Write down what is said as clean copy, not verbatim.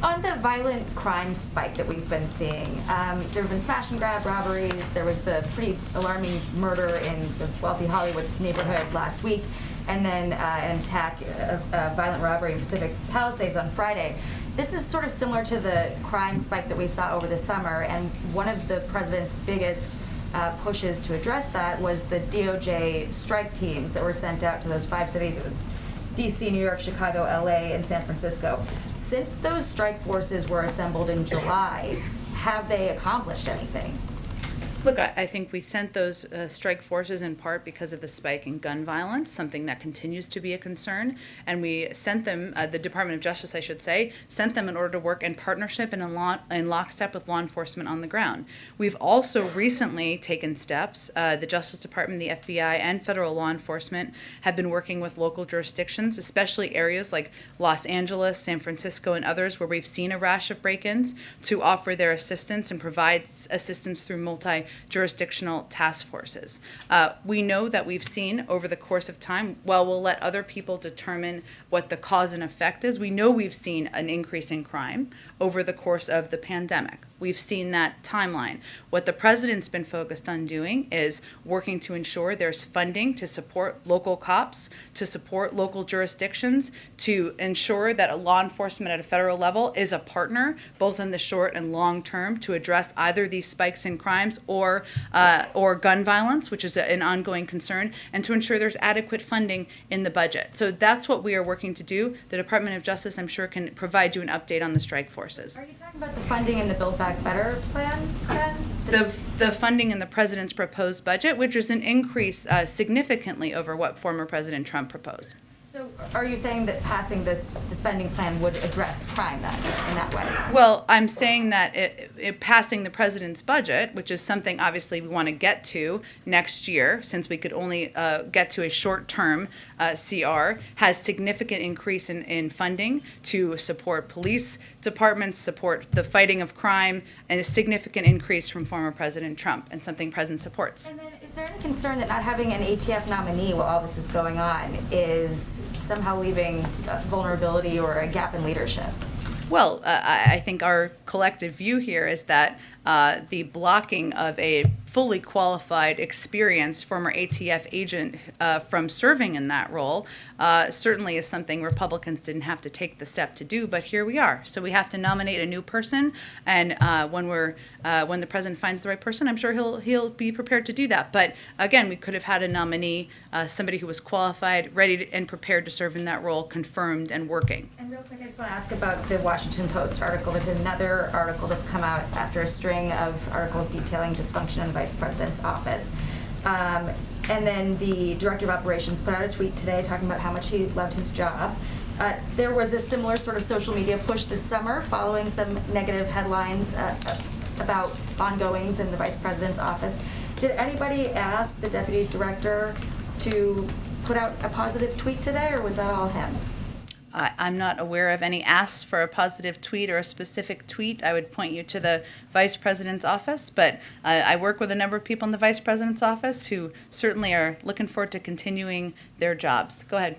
On the violent crime spike that we've been seeing, there have been smash and grab robberies. There was the pretty alarming murder in the wealthy Hollywood neighborhood last week, and then an attack, a violent robbery in Pacific Palisades on Friday. This is sort of similar to the crime spike that we saw over the summer, and one of the president's biggest pushes to address that was the DOJ strike teams that were sent out to those 5 cities. It was DC, New York, Chicago, LA, and San Francisco. Since those strike forces were assembled in July, have they accomplished anything? Look, I think we sent those strike forces in part because of the spike in gun violence, something that continues to be a concern. And we sent them, the Department of Justice, I should say, sent them in order to work in partnership and in lockstep with law enforcement on the ground. We've also recently taken steps. The Justice Department, the FBI, and federal law enforcement have been working with local jurisdictions, especially areas like Los Angeles, San Francisco, and others where we've seen a rash of break-ins, to offer their assistance and provide assistance through multi-jurisdictional task forces. We know that we've seen over the course of time, while we'll let other people determine what the cause and effect is, we know we've seen an increase in crime over the course of the pandemic. We've seen that timeline. What the president's been focused on doing is working to ensure there's funding to support local cops, to support local jurisdictions, to ensure that a law enforcement at a federal level is a partner, both in the short and long term, to address either these spikes in crimes or gun violence, which is an ongoing concern, and to ensure there's adequate funding in the budget. So that's what we are working to do. The Department of Justice, I'm sure, can provide you an update on the strike forces. Are you talking about the funding in the Build Back Better plan then? The funding in the president's proposed budget, which is an increase significantly over what former President Trump proposed. So are you saying that passing the spending plan would address crime then, in that way? Well, I'm saying that it passing the president's budget, which is something obviously we want to get to next year, since we could only get to a short-term CR, has significant increase in funding to support police departments, support the fighting of crime, and a significant increase from former President Trump, and something President supports. And then is there any concern that not having an ATF nominee while all this is going on is somehow leaving vulnerability or a gap in leadership? Well, I think our collective view here is that the blocking of a fully qualified, experienced former ATF agent from serving in that role certainly is something Republicans didn't have to take the step to do, but here we are. So we have to nominate a new person, and when the president finds the right person, I'm sure he'll be prepared to do that. But again, we could have had a nominee, somebody who was qualified, ready and prepared to serve in that role, confirmed and working. And real quick, I just want to ask about the Washington Post article. There's another article that's come out after a string of articles detailing dysfunction in the vice president's office. And then the director of operations put out a tweet today talking about how much he loved his job. There was a similar sort of social media push this summer following some negative headlines about ongoings in the vice president's office. Did anybody ask the deputy director to put out a positive tweet today, or was that all him? I'm not aware of any asks for a positive tweet or a specific tweet. I would point you to the vice president's office, but I work with a number of people in the vice president's office who certainly are looking forward to continuing their jobs. Go ahead.